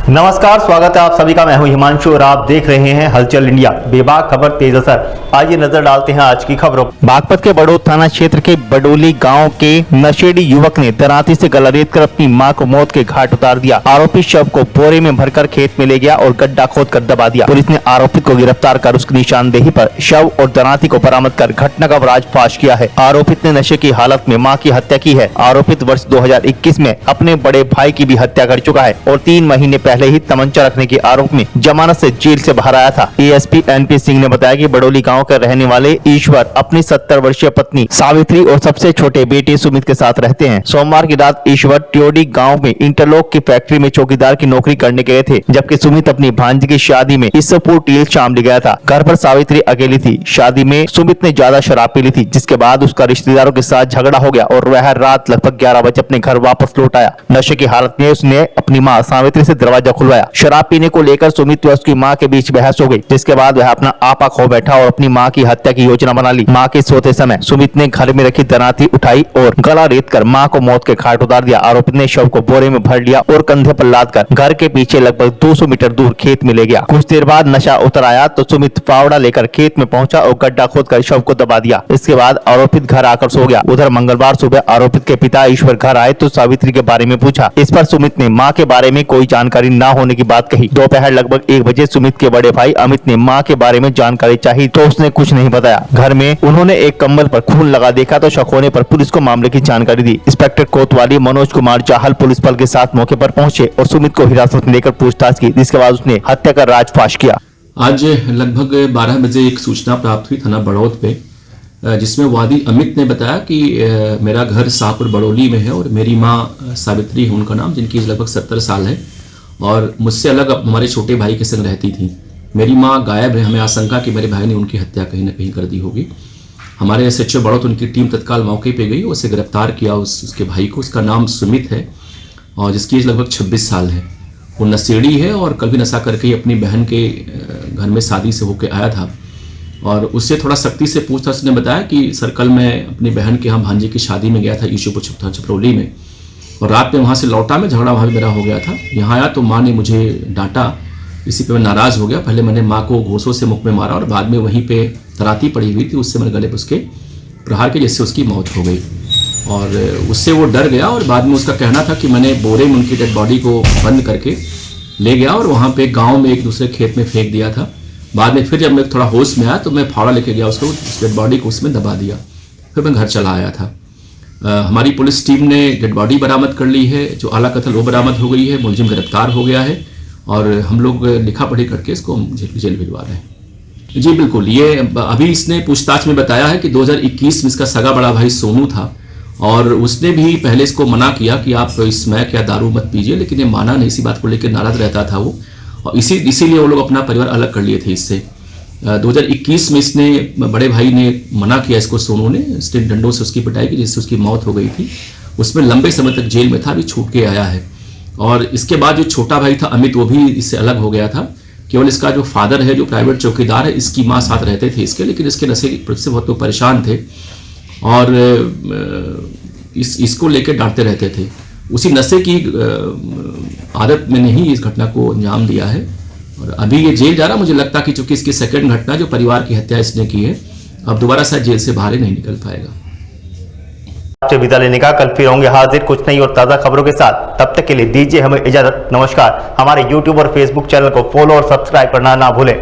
नमस्कार, स्वागत है आप सभी का। मैं हूं हिमांशु और आप देख रहे हैं हलचल इंडिया। बेबाक खबर तेज असर। आइए नजर डालते हैं आज की खबरों। बागपत के बड़ौद थाना क्षेत्र के बडोली गांव के नशेड़ी युवक ने दराती से गला रेत कर अपनी मां को मौत के घाट उतार दिया। आरोपी शव को बोरे में भरकर खेत में ले गया और गड्ढा खोद कर दबा दिया। पुलिस ने आरोपित को गिरफ्तार कर उसकी निशानदेही पर शव और दराती को बरामद कर घटना का पर्दाफाश किया है। आरोपित ने नशे की हालत में मां की हत्या की है। आरोपित वर्ष 2021 में अपने बड़े भाई की भी हत्या कर चुका है और 3 महीने पहले ही तमंचा रखने के आरोप में जमानत से जेल से बाहर आया था। एएसपी एनपी सिंह ने बताया कि बडोली गांव के रहने वाले ईश्वर अपनी 70 वर्षीय पत्नी सावित्री और सबसे छोटे बेटे सुमित के साथ रहते हैं। सोमवार की रात ईश्वर ट्योडी गांव में इंटरलॉक की फैक्ट्री में चौकीदार की नौकरी करने गए थे, जबकि सुमित अपनी भांजी की शादी में इसपुर टील शामली गया था। घर पर सावित्री अकेली थी। शादी में सुमित ने ज्यादा शराब पी ली थी, जिसके बाद उसका रिश्तेदारों के साथ झगड़ा हो गया और वह रात लगभग 11 बजे अपने घर वापस लौट आया। नशे की हालत में उसने अपनी मां सावित्री से दरवाजा खुलवाया। शराब पीने को लेकर सुमित व उसकी मां के बीच बहस हो गई, जिसके बाद वह अपना आपा खो बैठा और अपनी मां की हत्या की योजना बना ली। मां के सोते समय सुमित ने घर में रखी दराती उठाई और गला रेत कर मां को मौत के घाट उतार दिया। आरोपी ने शव को बोरे में भर लिया और कंधे पर लाद कर घर के पीछे लगभग 200 मीटर दूर खेत में ले गया। कुछ देर बाद नशा उतर आया तो सुमित फावड़ा लेकर खेत में पहुंचा और गड्ढा खोद कर शव को दबा दिया। इसके बाद आरोपित घर आकर सो गया। उधर मंगलवार सुबह आरोपित के पिता ईश्वर घर आए तो सावित्री के बारे में पूछा। इस पर सुमित ने मां के बारे में कोई जानकारी न होने की बात कही। दोपहर लगभग 1 बजे सुमित के बड़े भाई अमित ने मां के बारे में जानकारी चाहिए तो उसने कुछ नहीं बताया। घर में उन्होंने एक कंबल पर खून लगा देखा तो शक होने पर पुलिस को मामले की जानकारी दी। इंस्पेक्टर कोतवाली मनोज कुमार चाहल पुलिस बल के साथ मौके पर पहुंचे और सुमित को हिरासत में लेकर पूछताछ की, जिसके बाद उसने हत्या का राजफाश किया। आज लगभग 12 बजे एक सूचना प्राप्त हुई थाना बड़ौद पे, जिसमें वादी अमित ने बताया कि मेरा घर शाहपुर बड़ोली में है और मेरी माँ सावित्री है उनका नाम, जिनकी लगभग 70 साल है और मुझसे अलग हमारे छोटे भाई के संग रहती थी। मेरी माँ गायब है। हमें आशंका कि मेरे भाई ने उनकी हत्या कहीं ना कहीं कर दी होगी। हमारे एसएचओ बड़ौद उनकी टीम तत्काल मौके पे गई, उसे गिरफ्तार किया उसके भाई को। उसका नाम सुमित है और जिसकी एज लगभग 26 साल है। वो नशेड़ी है और कल भी नशा करके ही अपनी बहन के घर में शादी से होकर आया था और उससे थोड़ा सख्ती से पूछताछ। उसने बताया कि सर कल मैं अपनी बहन के यहाँ भांजी की शादी में गया था ईशुपुर छपरौली में और रात में वहाँ से लौटा मैं, झगड़ा वहाँ भी मेरा हो गया था। यहाँ आया तो माँ ने मुझे डांटा। इसी पे मैं नाराज़ हो गया। पहले मैंने माँ को घूंसों से मुख में मारा और बाद में वहीं पे तराती पड़ी हुई थी, उससे मैंने गले पर उसके प्रहार के, जिससे उसकी मौत हो गई और उससे वो डर गया और बाद में उसका कहना था कि मैंने बोरे में उनकी डेड बॉडी को बंद करके ले गया और वहाँ पे गाँव में एक दूसरे खेत में फेंक दिया था। बाद में फिर जब मैं थोड़ा होश में आया तो मैं फावड़ा लेके गया उसको, उस डेड बॉडी को उसमें दबा दिया। फिर मैं घर चला आया था। हमारी पुलिस टीम ने डेड बॉडी बरामद कर ली है। जो आला कत्ल वो बरामद हो गई है। मुलजिम गिरफ्तार हो गया है और हम लोग लिखा पढ़ी करके इसको जेल भिजवा रहे हैं। जी बिल्कुल, ये अभी इसने पूछताछ में बताया है कि 2021 में इसका सगा बड़ा भाई सोनू था और उसने भी पहले इसको मना किया कि आप स्मैक या दारू मत पीजिए, लेकिन ये माना नहीं। इसी बात को लेकर नाराज रहता था वो और इसीलिए वो लोग अपना परिवार अलग कर लिए थे इससे। 2021 में इसने बड़े भाई ने मना किया इसको, सोनू ने स्टिक डंडों से उसकी पिटाई की, जिससे उसकी मौत हो गई थी। उसमें लंबे समय तक जेल में था, अभी छूट के आया है। और इसके बाद जो छोटा भाई था अमित, वो भी इससे अलग हो गया था। केवल इसका जो फादर है, जो प्राइवेट चौकीदार है, इसकी माँ साथ रहते थे इसके, लेकिन इसके नशे से बहुत लोग परेशान थे और इसको लेकर डांटते रहते थे। उसी नशे की आदत में नहीं इस घटना को अंजाम दिया है और अभी ये जेल जा रहा। मुझे लगता कि चूंकि इसकी सेकंड घटना जो परिवार की हत्या इसने की है, अब दोबारा शायद जेल से बाहर ही नहीं निकल पाएगा। आपसे विदा लेने का, कल फिर होंगे हाजिर कुछ नई और ताज़ा खबरों के साथ। तब तक के लिए दीजिए हमें इजाजत। नमस्कार। हमारे YouTube और Facebook चैनल को फॉलो और सब्सक्राइब करना ना भूलें।